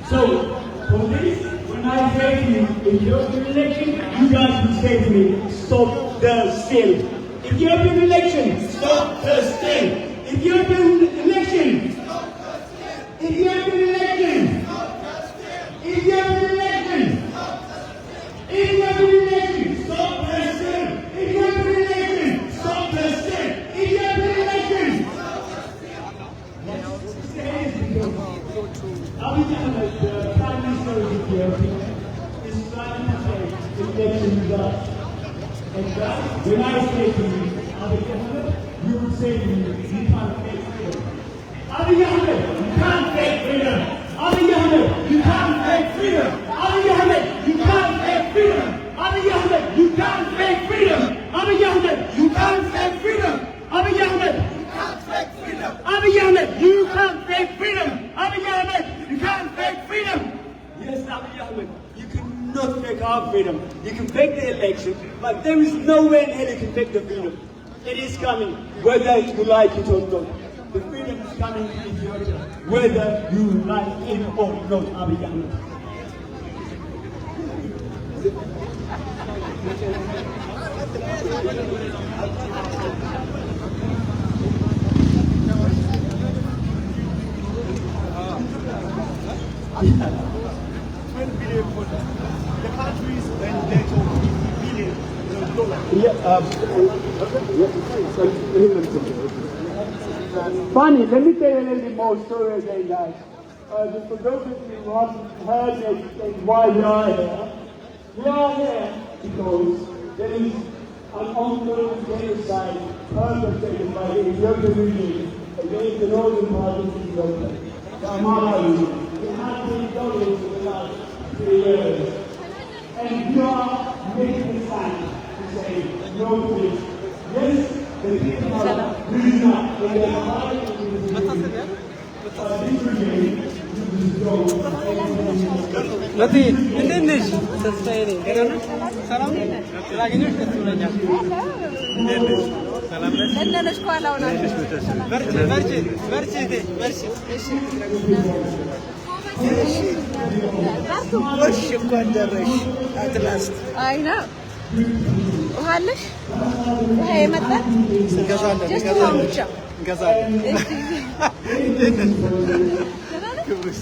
So, for this, when I say to you, Ethiopian election, you guys will say to me, stop the steal. Ethiopian election, stop the steal. Ethiopian election, Ethiopian election, Ethiopian election, Ethiopian election, stop the steal. Ethiopian election, stop the steal. Ethiopian election. Abiy Ahmed, the Prime Minister of Ethiopia, is trying to say election results. And that, when I say to you, Abiy Ahmed, you would say to me, you can't fake freedom. Abiy Ahmed, you can't fake freedom. Abiy Ahmed, you can't fake freedom. Abiy Ahmed, you can't fake freedom. Abiy Ahmed, you can't fake freedom. Abiy Ahmed, you can't fake freedom. Abiy Ahmed, you can't fake freedom. Abiy Ahmed, you can't fake freedom. Abiy Ahmed, you can't fake freedom. Yes, Abiy Ahmed, you cannot fake our freedom. You can fake the election, but there is no way in hell you can fake the freedom. It is coming, whether you like it or not. The freedom is coming to Ethiopia, whether you like it or not, Abiy Ahmed. The countries when they talk billion Funny, let me tell you a little bit more story again, guys. For those of you who haven't heard it, why we are here because there is an ongoing genocide perpetrated by the Ethiopian regime against the northern part of Ethiopia, the Amhara region. It has been going for the last 3 years. And we are making a stand to say no to this. Yes, the people are really not. They are fighting this regime. ለቲ እንዴት ነሽ? ተስፋዬ ነኝ። ደህና ነሽ? ሰላም ነሽ? ስላገኘሁሽ ደስ ብሎኛል። እንዴት ነሽ? ሰላም ነሽ? እንዴት ነሽ? ኳላው ነው። በርቺ በርቺ በርቺ በርቺ። እሺ እሺ እንኳን ደረሽ አትላስት አይና ውሃ አለሽ? ውሃ የመጣ እንገዛለን እንገዛለን። እንዴት ነሽ? ክብርሽ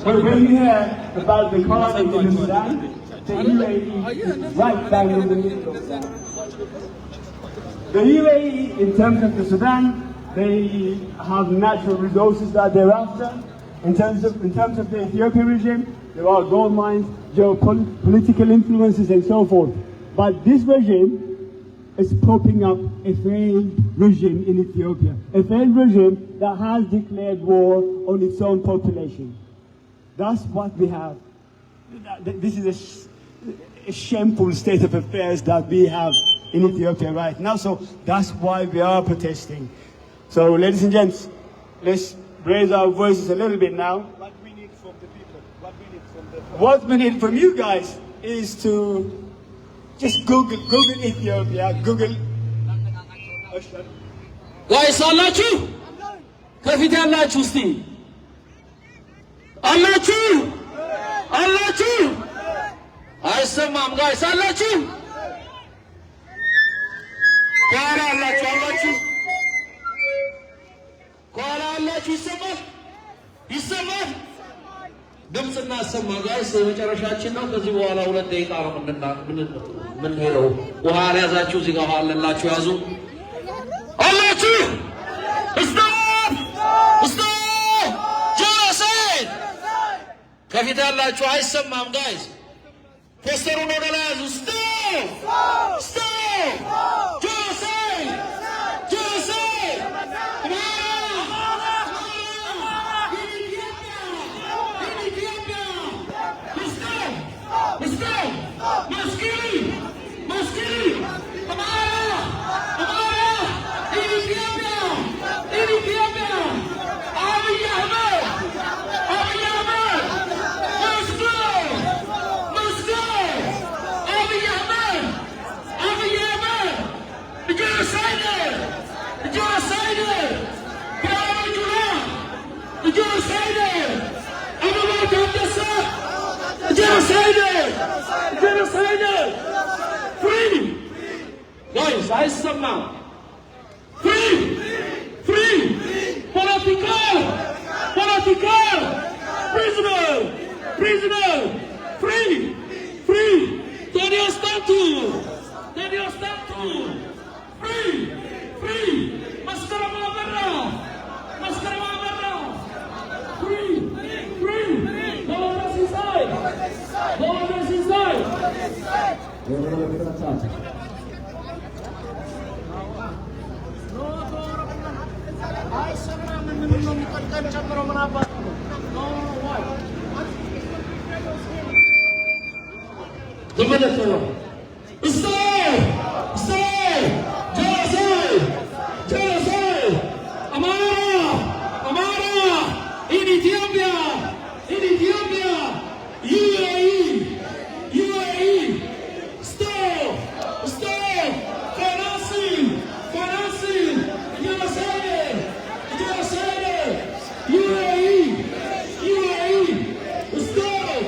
When we hear about the conflict in Sudan, the UAE is right bang in the middle of that. The UAE, in terms of the Sudan, they have natural resources that they're after. In terms of the Ethiopian regime, there are gold mines, geopolitical influences, and so forth. But this regime is propping up a failed regime in Ethiopia, a failed regime that has declared war on its own population. That's what we have. This is a shameful state of affairs that we have in Ethiopia right now. So that's why we are protesting. So, ladies and gents, let's raise our voices a little bit now. What we need from the people, What we need from you guys is to just Google Ethiopia, Google. ጋይስ አላችሁ? ከፊት ያላችሁ እስቲ አላችሁ? አይሰማም ጋይስ አላችሁ? ከኋላ አላችሁ ከኋላ አላችሁ ይሰማል ድምፅ እናሰማ ጋይስ የመጨረሻችን ነው ከዚህ በኋላ 2 ደቂቃ ነው ምን ሄደው ውሃ ያዛችሁ እዚህ ጋር ውሃ አለላችሁ ያዙ አላችሁ ስቶፕ ጆሴን ከፊት ያላችሁ አይሰማም ጋይስ ፖስተሩን ወደ ላይ ያዙ ስቶፕ ጆሴን Genocide! Free! Guys, I somehow. Free! Political! Prisoner! Free! Daniel Stanton! Free! Maskara Mabara! Free! No one else inside! Genocide! Amara! In Ethiopia! UAE! Stop! Financing! Genocide! UAE! Stop!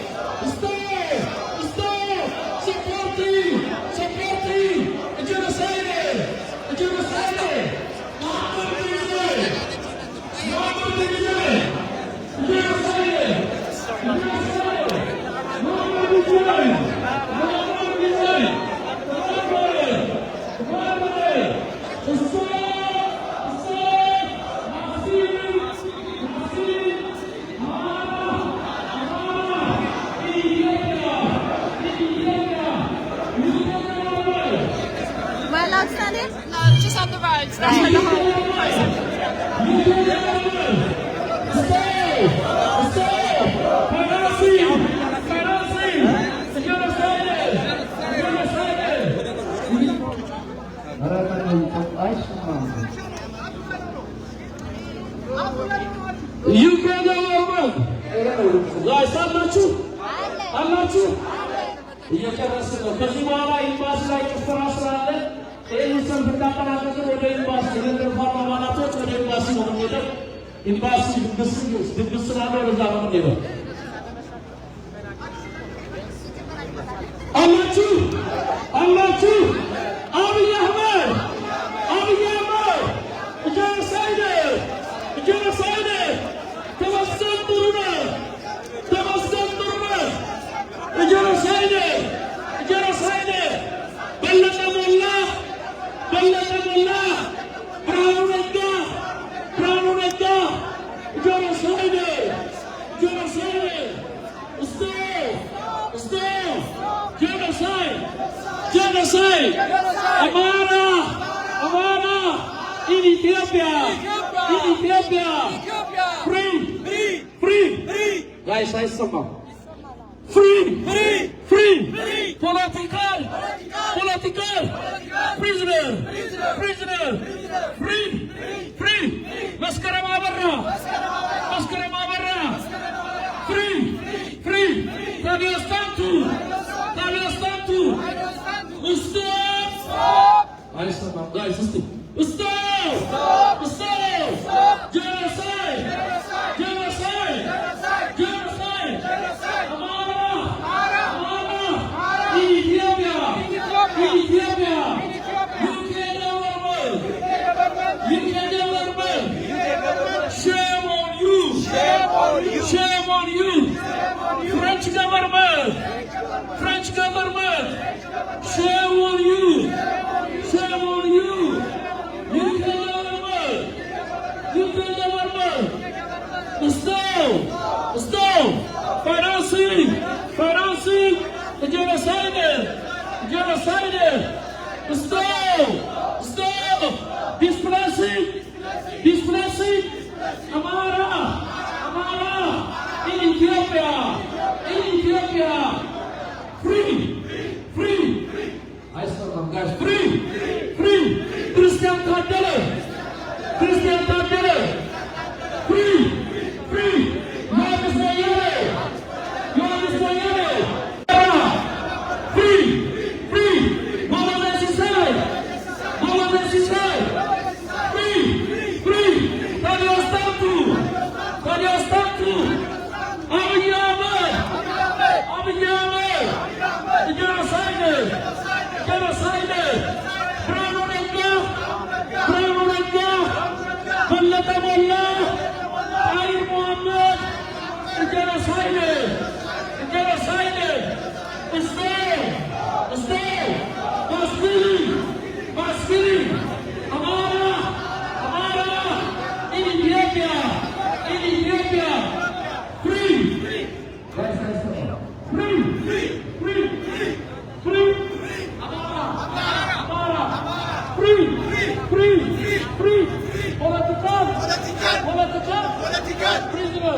Supporting! Genocide! Just on the roads. That's where the whole UK government guys አላችሁ እየጨረስን ነው ከዚህ በኋላ ኢምባሲ ላይ ጭፈራ ስላለ ይህን ብናጠናቀቅን ወደ ኤምባሲ የለንደርፋን አባላቶች ወደ ኤምባሲ ነው የምንሄደው ኤምባሲ ድግስ ስላለ ወደዛ ነው የምንሄደው አላችሁ አብይ አህመድ ጀኖሳይድ ተመስገን ጥሩነህ ጀኖሳይድ በለጠ ሞላ ብርሃኑ ነጋ ጀኖሳይድ Genocide! Amara! In Ethiopia! Free! Guys, I somehow. Free! Political! Prisoner! Free! Maskara Mabara! Free! Daniel Stanton! Stop! Guys, stop! Genocide! Amara! In Ethiopia! UK government! Stop! Displacing Amara in Ethiopia. Free. I saw them guys. Free. Christian Tadele. Free. Yohannes Boyare. Free. Mohamed Sisai. Free. Tadio Statu. Abiy Ahmed. Genocide. Bravo Nagga. Ballata Molla. Tahir Mohammed. Genocide. Stay. Maskili. Amara. In Ethiopia. Free. Amara. Free. Political. Prisoner.